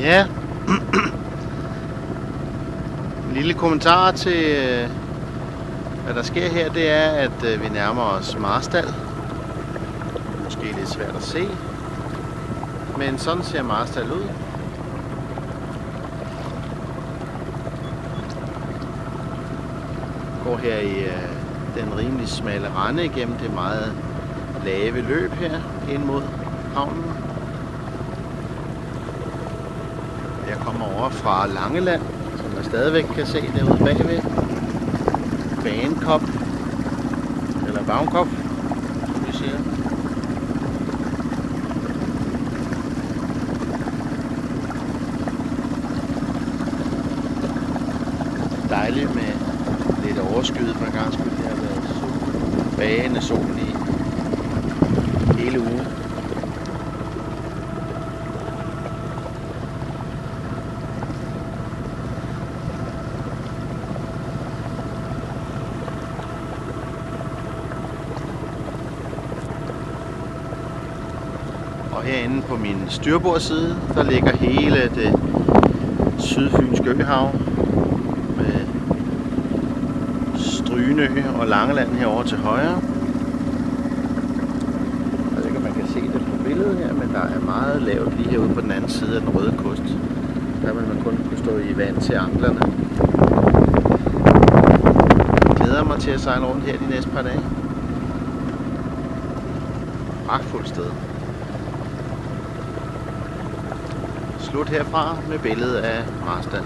Ja, en lille kommentar til, hvad der sker her, det er, at vi nærmer os Marstal. Måske lidt svært at se, men sådan ser Marstal ud. Går her i den rimelig smalle rende igennem det meget lave løb her ind mod havnen. Jeg kommer over fra Langeland, som man stadigvæk kan se derude bagved. Bagenkop, eller Bagenkop, som vi siger. Dejligt med lidt overskyet for en gang skyld. Det har været bagende sol i hele ugen. Og herinde på min styrbordsside, der ligger hele det sydfynske øhav med Strynø og Langeland herovre til højre. Jeg ved ikke, om man kan se det på billedet her, men der er meget lavt lige herude på den anden side af den røde kyst. Der vil man kun kunne stå i vand til anklerne. Jeg glæder mig til at sejle rundt her de næste par dage. Pragtfuldt sted. Slut herfra med billedet af Marstal.